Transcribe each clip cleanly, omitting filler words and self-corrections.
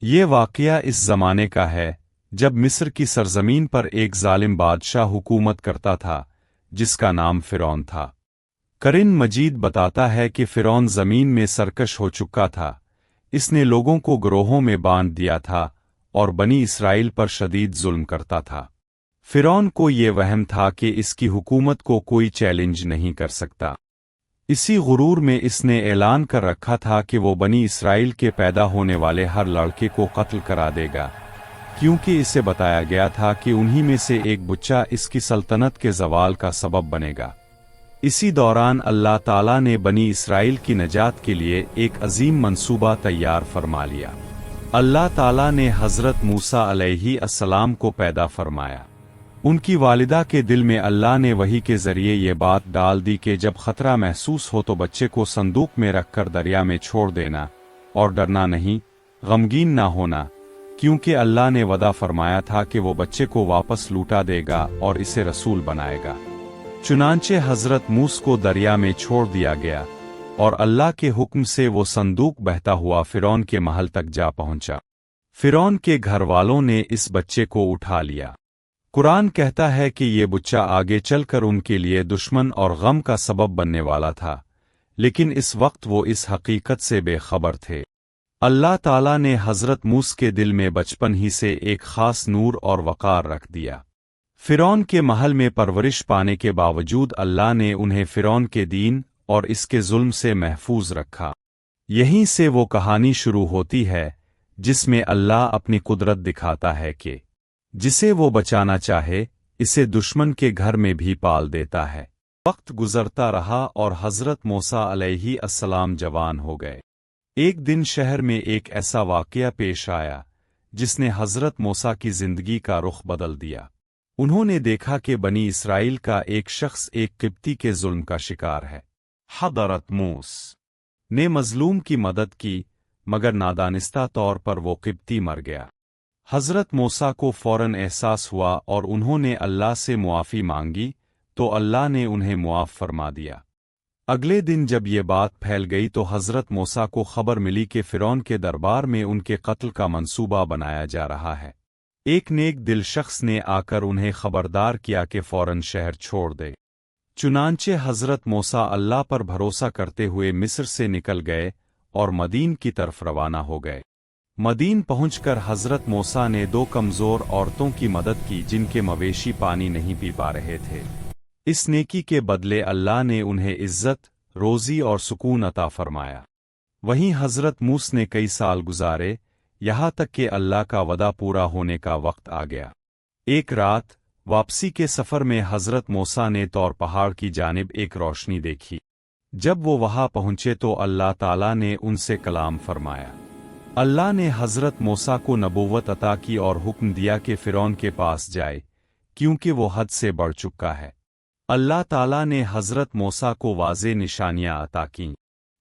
یہ واقعہ اس زمانے کا ہے جب مصر کی سرزمین پر ایک ظالم بادشاہ حکومت کرتا تھا جس کا نام فرعون تھا۔ قرآن مجید بتاتا ہے کہ فرعون زمین میں سرکش ہو چکا تھا، اس نے لوگوں کو گروہوں میں بانٹ دیا تھا اور بنی اسرائیل پر شدید ظلم کرتا تھا۔ فرعون کو یہ وہم تھا کہ اس کی حکومت کو کوئی چیلنج نہیں کر سکتا۔ اسی غرور میں اس نے اعلان کر رکھا تھا کہ وہ بنی اسرائیل کے پیدا ہونے والے ہر لڑکے کو قتل کرا دے گا، کیونکہ اسے بتایا گیا تھا کہ انہی میں سے ایک بچہ اس کی سلطنت کے زوال کا سبب بنے گا۔ اسی دوران اللہ تعالیٰ نے بنی اسرائیل کی نجات کے لیے ایک عظیم منصوبہ تیار فرما لیا۔ اللہ تعالیٰ نے حضرت موسیٰ علیہ السلام کو پیدا فرمایا۔ ان کی والدہ کے دل میں اللہ نے وحی کے ذریعے یہ بات ڈال دی کہ جب خطرہ محسوس ہو تو بچے کو صندوق میں رکھ کر دریا میں چھوڑ دینا اور ڈرنا نہیں، غمگین نہ ہونا، کیونکہ اللہ نے وعدہ فرمایا تھا کہ وہ بچے کو واپس لوٹا دے گا اور اسے رسول بنائے گا۔ چنانچہ حضرت موسیٰ کو دریا میں چھوڑ دیا گیا اور اللہ کے حکم سے وہ صندوق بہتا ہوا فرعون کے محل تک جا پہنچا۔ فرعون کے گھر والوں نے اس بچے کو اٹھا لیا۔ قرآن کہتا ہے کہ یہ بچہ آگے چل کر ان کے لیے دشمن اور غم کا سبب بننے والا تھا، لیکن اس وقت وہ اس حقیقت سے بے خبر تھے۔ اللہ تعالیٰ نے حضرت موسیٰ کے دل میں بچپن ہی سے ایک خاص نور اور وقار رکھ دیا۔ فرعون کے محل میں پرورش پانے کے باوجود اللہ نے انہیں فرعون کے دین اور اس کے ظلم سے محفوظ رکھا۔ یہیں سے وہ کہانی شروع ہوتی ہے جس میں اللہ اپنی قدرت دکھاتا ہے کہ جسے وہ بچانا چاہے اسے دشمن کے گھر میں بھی پال دیتا ہے۔ وقت گزرتا رہا اور حضرت موسیٰ علیہ السلام جوان ہو گئے۔ ایک دن شہر میں ایک ایسا واقعہ پیش آیا جس نے حضرت موسیٰ کی زندگی کا رخ بدل دیا۔ انہوں نے دیکھا کہ بنی اسرائیل کا ایک شخص ایک قبطی کے ظلم کا شکار ہے۔ حضرت موسیٰ نے مظلوم کی مدد کی، مگر نادانستہ طور پر وہ قبطی مر گیا۔ حضرت موسیٰ کو فوراً احساس ہوا اور انہوں نے اللہ سے معافی مانگی تو اللہ نے انہیں معاف فرما دیا۔ اگلے دن جب یہ بات پھیل گئی تو حضرت موسیٰ کو خبر ملی کہ فرعون کے دربار میں ان کے قتل کا منصوبہ بنایا جا رہا ہے۔ ایک نیک دل شخص نے آ کر انہیں خبردار کیا کہ فوراً شہر چھوڑ دے۔ چنانچہ حضرت موسیٰ اللہ پر بھروسہ کرتے ہوئے مصر سے نکل گئے اور مدین کی طرف روانہ ہو گئے۔ مدین پہنچ کر حضرت موسیٰ نے دو کمزور عورتوں کی مدد کی جن کے مویشی پانی نہیں پی پا رہے تھے۔ اس نیکی کے بدلے اللہ نے انہیں عزت، روزی اور سکون عطا فرمایا۔ وہیں حضرت موسیٰ نے کئی سال گزارے، یہاں تک کہ اللہ کا وعدہ پورا ہونے کا وقت آ گیا۔ ایک رات واپسی کے سفر میں حضرت موسیٰ نے طور پہاڑ کی جانب ایک روشنی دیکھی۔ جب وہ وہاں پہنچے تو اللہ تعالیٰ نے ان سے کلام فرمایا۔ اللہ نے حضرت موسیٰ کو نبوت عطا کی اور حکم دیا کہ فرعون کے پاس جائے، کیونکہ وہ حد سے بڑھ چکا ہے۔ اللہ تعالیٰ نے حضرت موسیٰ کو واضح نشانیاں عطا کیں۔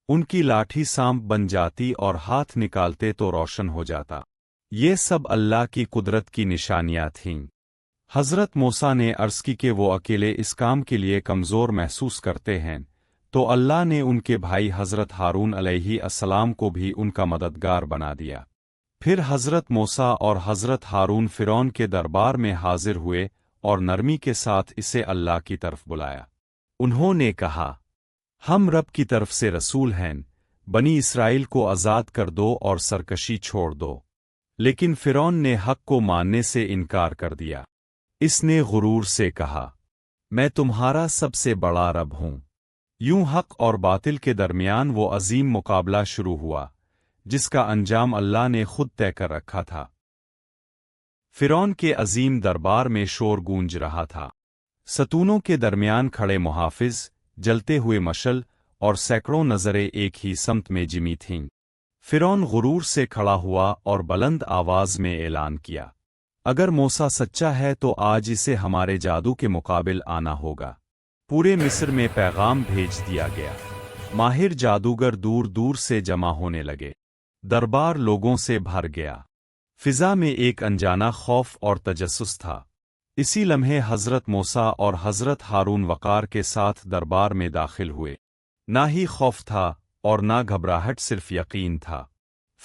ان کی لاٹھی سانپ بن جاتی اور ہاتھ نکالتے تو روشن ہو جاتا۔ یہ سب اللہ کی قدرت کی نشانیاں تھیں۔ حضرت موسیٰ نے عرض کی کہ وہ اکیلے اس کام کے لیے کمزور محسوس کرتے ہیں، تو اللہ نے ان کے بھائی حضرت ہارون علیہ السلام کو بھی ان کا مددگار بنا دیا۔ پھر حضرت موسیٰ اور حضرت ہارون فرعون کے دربار میں حاضر ہوئے اور نرمی کے ساتھ اسے اللہ کی طرف بلایا۔ انہوں نے کہا، ہم رب کی طرف سے رسول ہیں، بنی اسرائیل کو آزاد کر دو اور سرکشی چھوڑ دو۔ لیکن فرعون نے حق کو ماننے سے انکار کر دیا۔ اس نے غرور سے کہا، میں تمہارا سب سے بڑا رب ہوں۔ یوں حق اور باطل کے درمیان وہ عظیم مقابلہ شروع ہوا جس کا انجام اللہ نے خود طے کر رکھا تھا۔ فرعون کے عظیم دربار میں شور گونج رہا تھا۔ ستونوں کے درمیان کھڑے محافظ، جلتے ہوئے مشل اور سینکڑوں نظریں ایک ہی سمت میں جمی تھیں۔ فرعون غرور سے کھڑا ہوا اور بلند آواز میں اعلان کیا، اگر موسیٰ سچا ہے تو آج اسے ہمارے جادو کے مقابل آنا ہوگا۔ پورے مصر میں پیغام بھیج دیا گیا۔ ماہر جادوگر دور دور سے جمع ہونے لگے۔ دربار لوگوں سے بھر گیا۔ فضا میں ایک انجانا خوف اور تجسس تھا۔ اسی لمحے حضرت موسیٰ اور حضرت ہارون وقار کے ساتھ دربار میں داخل ہوئے۔ نہ ہی خوف تھا اور نہ گھبراہٹ، صرف یقین تھا۔